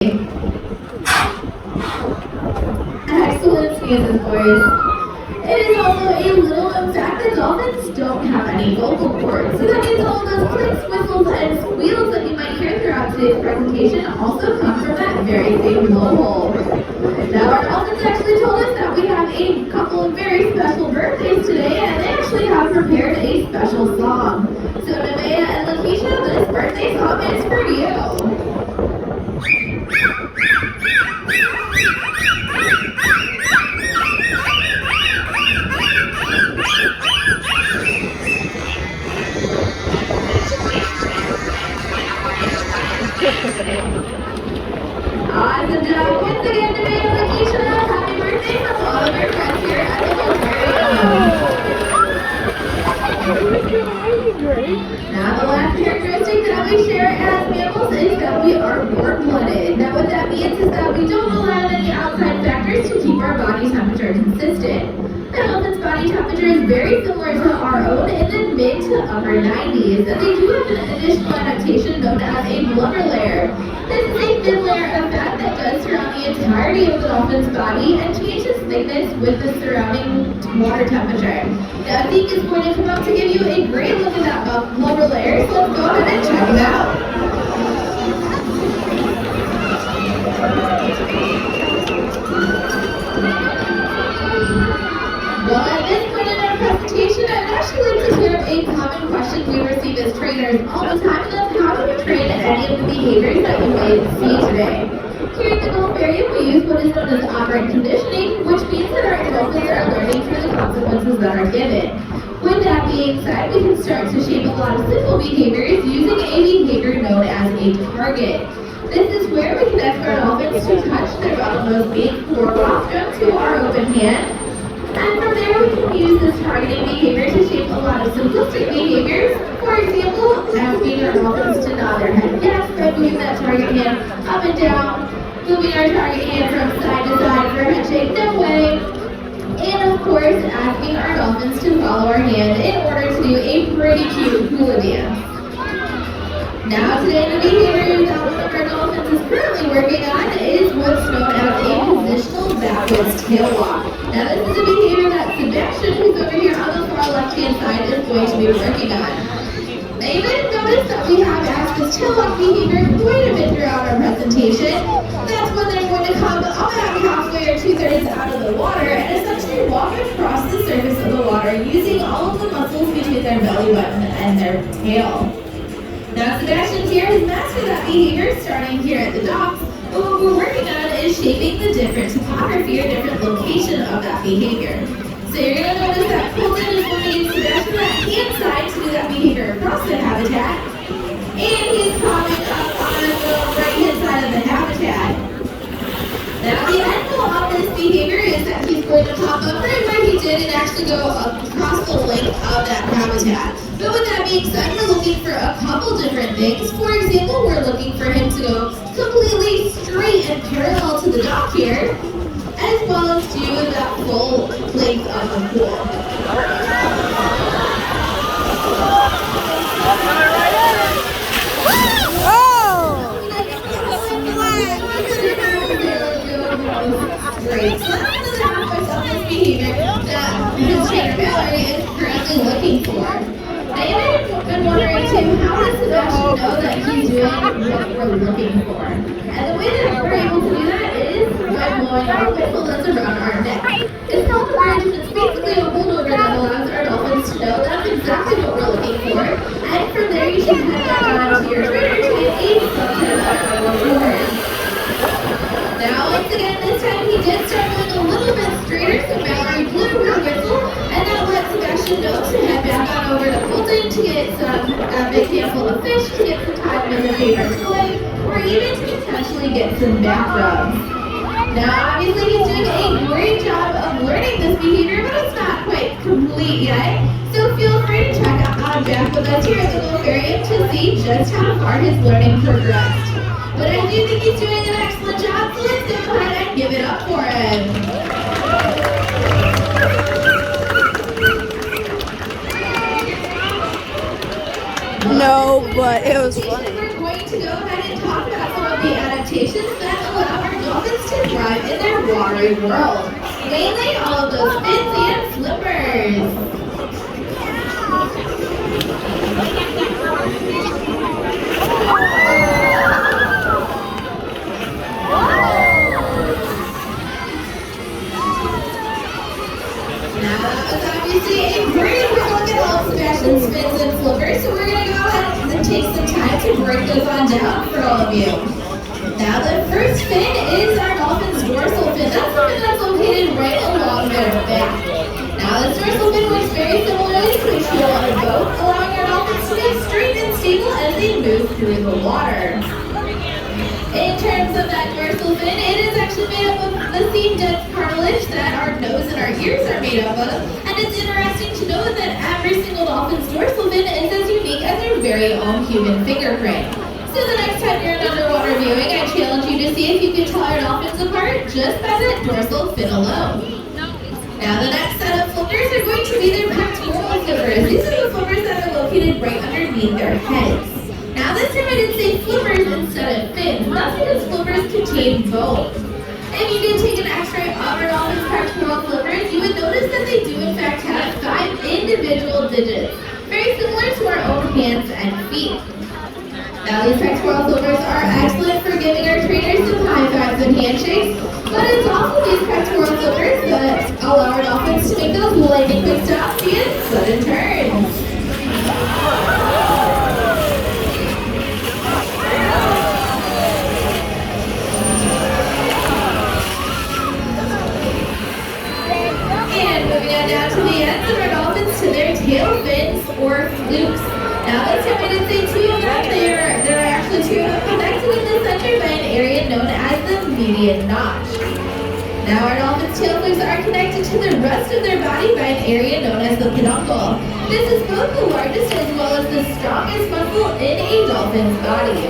Excellent sneezes, boys. It is also a little known fact that dolphins don't have any vocal cords, so that means all those clicks, whistles, and squeals that you might hear throughout today's presentation also come from that very same blowhole. Now, our dolphins actually told us that we have a couple of very special birthdays today, and they actually have prepared a special song. So, Nevaeh and Lakeisha, this birthday song is for you. Awesome job once again, Nevaeh and Lakeisha. Happy birthday from all of your friends here at the Dolphin. Now, the last characteristic that we share as mammals is that we are warm-blooded. Now, what that means is that we don't allow any outside factors to keep our body temperature consistent. The dolphin's body temperature is very similar to our own in the mid to upper 90s, and they do have an additional adaptation known as a blubber layer. This is a thin layer of fat that does surround the entirety of the dolphin's body and changes thickness with the surrounding water temperature. Now, Zeke is going to come up to give you a great look at that blubber layer, so let's go ahead and check it out. Well, at this point in our presentation, I'd actually like to clear up a common question we receive as trainers all the time, and that's how do we train any of the behaviors that you may see today? Here at the Dolpharium, we use what is known as operant conditioning, which means that our dolphins are learning through the consequences that are given. With that being said, we can start to shape a lot of simple behaviors using a behavior known as a target. This is where we can ask our dolphins to touch their bottlenose beak or rostrum to our open hand. And from there, we can use this targeting behavior to shape a lot of simplistic behaviors. For example, asking our dolphins to nod their head yes by moving that target hand up and down, moving our target hand from side to side for a head shake no way, and of course, asking our dolphins to follow our hand in order to do a pretty cute hula dance. Now today, the behavior that one of our dolphins is currently working on is what's known as a positional backwards tail walk. Now this is a behavior that Sebastian, who's over here on the far left-hand side, is going to be working on. Now you might have noticed that we have asked this tail walk behavior quite a bit throughout our presentation. That's when they're going to come about halfway or 2/3 out of the water and essentially walk across the surface of the water using all of the muscles between their belly button and their tail. Now Sebastian here has mastered that behavior starting here at the docks, but what we're working on is shaping the different topography or different location of that behavior. So you're going to notice that Colton is going to use Sebastian that hand side to do that behavior across the habitat, and he's coming up on the right hand side of the habitat. Now the end goal of this behavior is that he's going to pop up right where he did and actually go across the length of that habitat. But with that being said, we're looking for a couple different things. For example, we're looking for him to go completely straight and parallel to the dock here, as well as do that full length of the pool. Great. So that's the aspect of this behavior that his trainer Valerie is currently looking for. Now you might have been wondering too, how does Sebastian know that he's doing what we're looking for? And the way that we're able to do that is by blowing our whistle that's around our neck. It's called the bridge, and it's basically a holdover that allows our dolphins to know that's exactly what we're looking for. And from there you should head back on to your trainer to get a subset of our reward. Now, once again, this time he did start going a little bit straighter, so Valerie blew her whistle, and that let Sebastian know to head back on over to Colton to get some big handful of fish, to get some time with their favorite toy, or even to potentially get some back rubs. Now, obviously, he's doing a great job of learning this behavior, but it's not quite complete yet. So feel free to check out back with us here at the Dolpharium to see just how far his learning progressed. But I do think he's doing an excellent job, so let's go ahead and give it up for him. No, but it was funny. We're going to go ahead and talk about some of the adaptations that that allow our dolphins to thrive in their watery world. Mainly all of those fins and flippers. Now that was obviously a pretty quick look at all Sebastian's fins and flippers, so we're going to go ahead and take some time to break those on down for all of you. Now the first fin is our dolphin's dorsal fin. That's the fin that's located right along their back. Now this dorsal fin works very similarly to a keel on a boat, allowing our dolphins to be straight and stable as they move through the water. In terms of that dorsal fin, it is actually made up of the same dense cartilage that our nose and our ears are made up of, and it's interesting to know that every single dolphin's dorsal fin is as unique as their very own human fingerprint. So the next time you're in underwater viewing, I challenge you to see if you can tell our dolphins apart just by that dorsal fin alone. Now the next set of flippers are going to be their pectoral flippers. These are the flippers that are located right underneath their heads. Now this time I did say flippers instead of fins. That's because flippers contain both. If you did take an x-ray of our dolphin's pectoral flippers, you would notice that they do in fact have 5 individual digits, very similar to our own hands and feet. Now these pectoral flippers are excellent for giving our trainers some high fives and handshakes, but it's also these pectoral flippers that allow our dolphins to make those lightning quick stops and sudden turns. And moving on down to the ends of our dolphins to their tail fins or flukes. Now let's say we did say 2 of them. There are actually 2 of them connected in the center by an area known as the median notch. Now our dolphin's tail flukes are connected to the rest of their body by an area known as the peduncle. This is both the largest as well as the strongest muscle in a dolphin's body.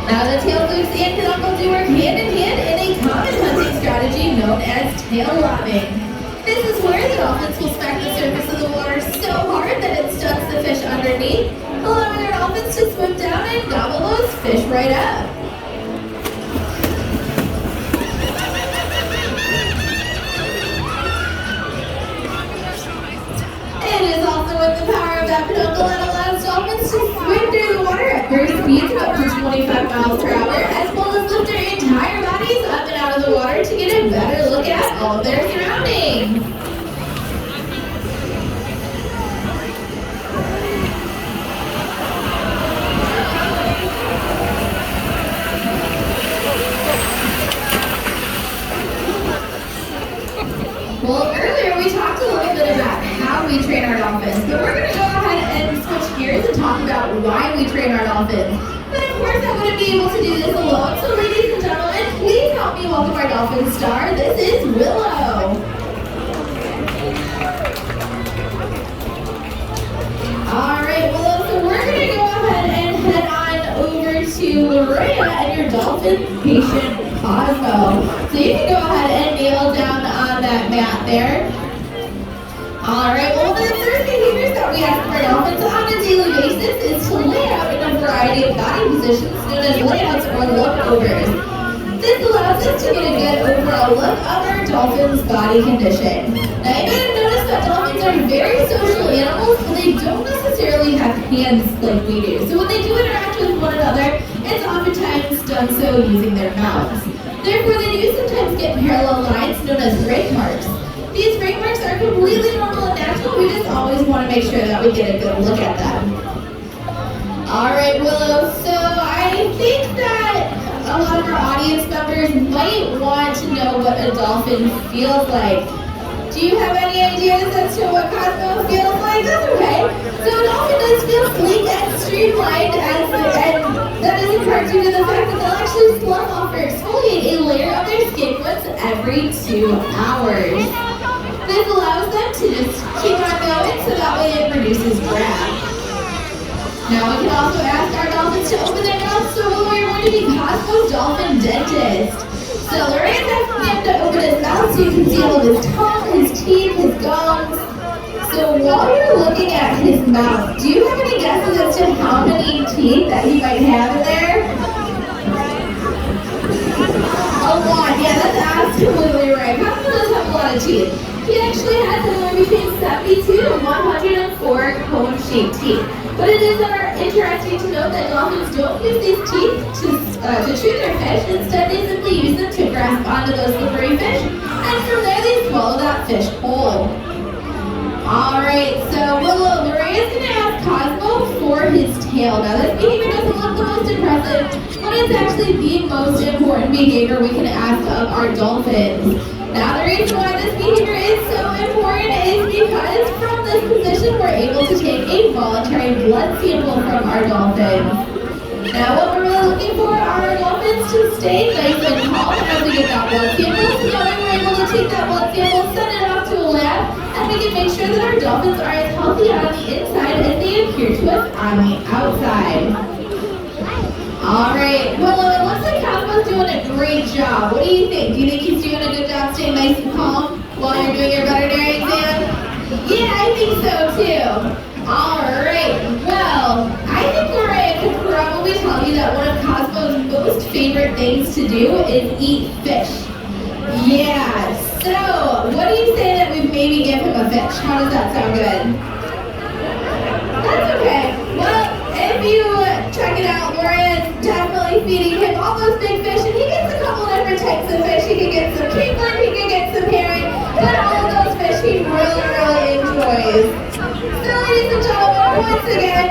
Now the tail flukes and peduncle do work hand in hand in a common hunting strategy known as tail lobbing. This is where the dolphins will smack the surface of the water so hard that it stuns the fish underneath, allowing our dolphins to swim down and gobble those fish right up. It is also with the power of that peduncle that allows dolphins to swim through the water at burst speeds of up to 25 miles per hour, as well as lift their entire bodies up and out of the water to get a better look at all of their surroundings. Well, earlier we talked a little bit about how we train our dolphins, but we're going to go ahead and switch gears and talk about why we train our dolphins. But of course I wouldn't be able to do this alone, so ladies and gentlemen, please help me welcome our dolphin star. This is Willow. Alright, Willow, so we're going to go ahead and head on over to Lorena and your dolphin patient Cosmo. So you can go ahead and kneel down on that mat there. Alright, well the first behaviors that we ask our dolphins on a daily basis is to lay out in a variety of body positions known as layouts or look-overs. This allows us to get a good overall look of our dolphin's body condition. Now you may have noticed that dolphins are very social animals, but they don't necessarily have hands like we do. So when they do interact with one another, it's oftentimes done so using their mouths. Therefore, they do sometimes get parallel lines known as break marks. These break marks are completely normal and natural. We just always want to make sure that we get a good look at them. Alright, Willow, so I think that a lot of our audience members might want to know what a dolphin feels like. Do you have any ideas as to what Cosmo feels like? That's okay. So a dolphin does feel sleek and streamlined, and that is in part due to the fact that they'll actually slough off or exfoliate a layer of their skin once every 2 hours. This allows them to just keep on going, so that way it reduces draft. Now we can also ask our dolphins to open their mouths, so we're going to be Cosmo's dolphin dentist. So Lorena's asking him to open his mouth so you can see all of his tongue, his teeth, his gums. So while you're looking at his mouth, do you have any guesses as to how many teeth that he might have in there? absolutely right. Cosmo does have a lot of teeth. He actually has anywhere between 72 and 104 cone-shaped teeth. But it is interesting to note that dolphins don't use these teeth to chew their fish. Instead, they simply use them to grasp onto those slippery fish, and from there they swallow that fish whole. Alright, so Willow, Maria's going to ask Cosmo for his tail. Now this behavior doesn't look the most impressive, but it's actually the most important behavior we can ask of our dolphins. Now the reason why this behavior is so important is because from this position we're able to take a voluntary blood sample from our dolphins. Now what we're really looking for are our dolphins to stay nice and calm as we get that blood sample. So that way we're able to take that blood sample, send it off to a lab, and we can make sure that our dolphins are as healthy on the inside as they appear to us on the outside. Alright, well it looks like Cosmo's doing a great job. What do you think? Do you think he's doing a good job staying nice and calm while you're doing your veterinary exam? Yeah, I think so too. Alright, well, I think Maria could probably tell you that one of Cosmo's most favorite things to do is eat fish. Yeah, so what do you say that we maybe give him a fish? How does that sound good? That's okay. Well, if you check it out, Maria is definitely feeding him all those big fish, and he gets a couple different types of fish. He can get some kinglet, he can get some herring, but all of those fish he really enjoys. So ladies and gentlemen, once again,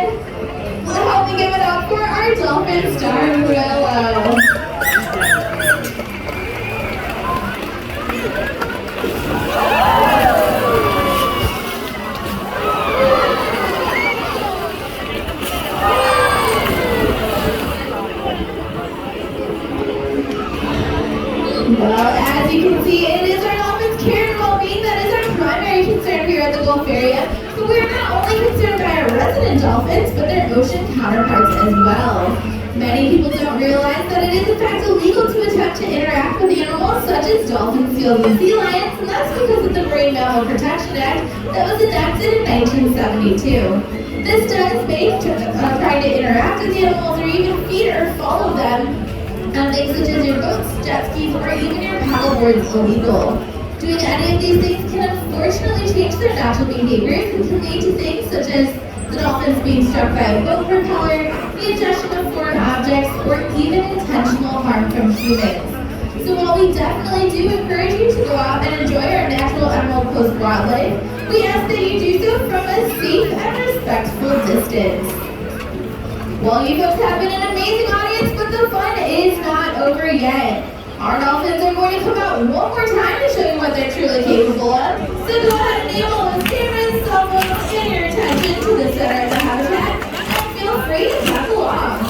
we'll help me give it up for our dolphin star, Willow. Well, as you can see, it is our dolphins' care and well-being that is our primary concern here at the Gulf area. But we are not only concerned by our resident dolphins, but their ocean counterparts as well. Many people don't realize that it is in fact illegal to attempt to interact with animals such as dolphins, seals, and sea lions, and that's because of the Marine Mammal Protection Act that was enacted in 1972. This does make trying to interact with animals or even feed or follow them on things such as your boats, jet skis, or even your paddleboards illegal. Doing any of these things can unfortunately change their natural behaviors and can lead to things such as the dolphins being struck by a boat propeller, the ingestion of foreign objects, or even intentional harm from humans. So while we definitely do encourage you to go out and enjoy our natural Emerald Coast wildlife, we ask that you do so from a safe and respectful distance. Well, you folks have been an amazing audience, but the fun is not over yet. Our dolphins are going to come out one more time to show you what they're truly capable of. So go ahead and enable those cameras, cell phones, and your attention to the center of the habitat, and feel free to tap along.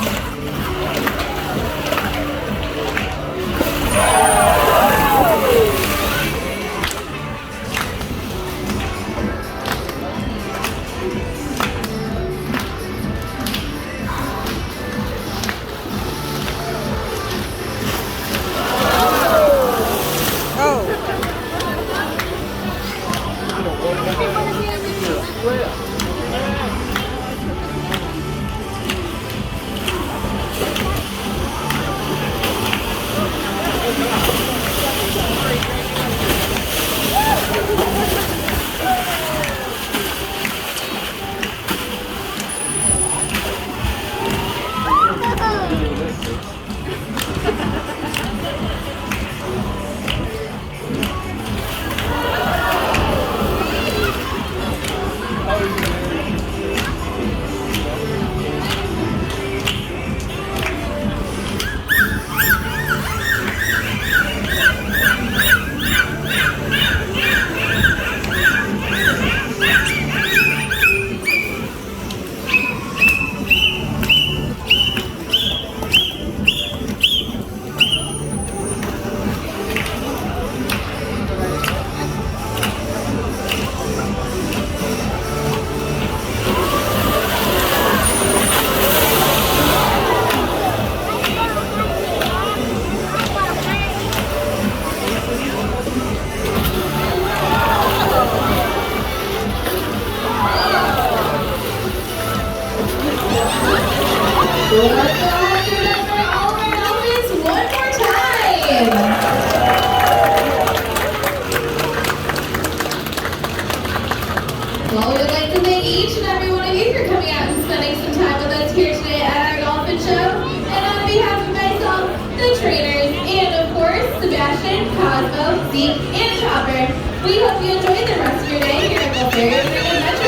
Well, we would like to thank each and every one of you for coming out and spending some time with us here today at our Dolphin Show. And on behalf of myself, the trainers, and of course, Sebastian, Cosmo, Zeke, and Chopper, we hope you enjoy the rest of your day here at Dolphin Metro.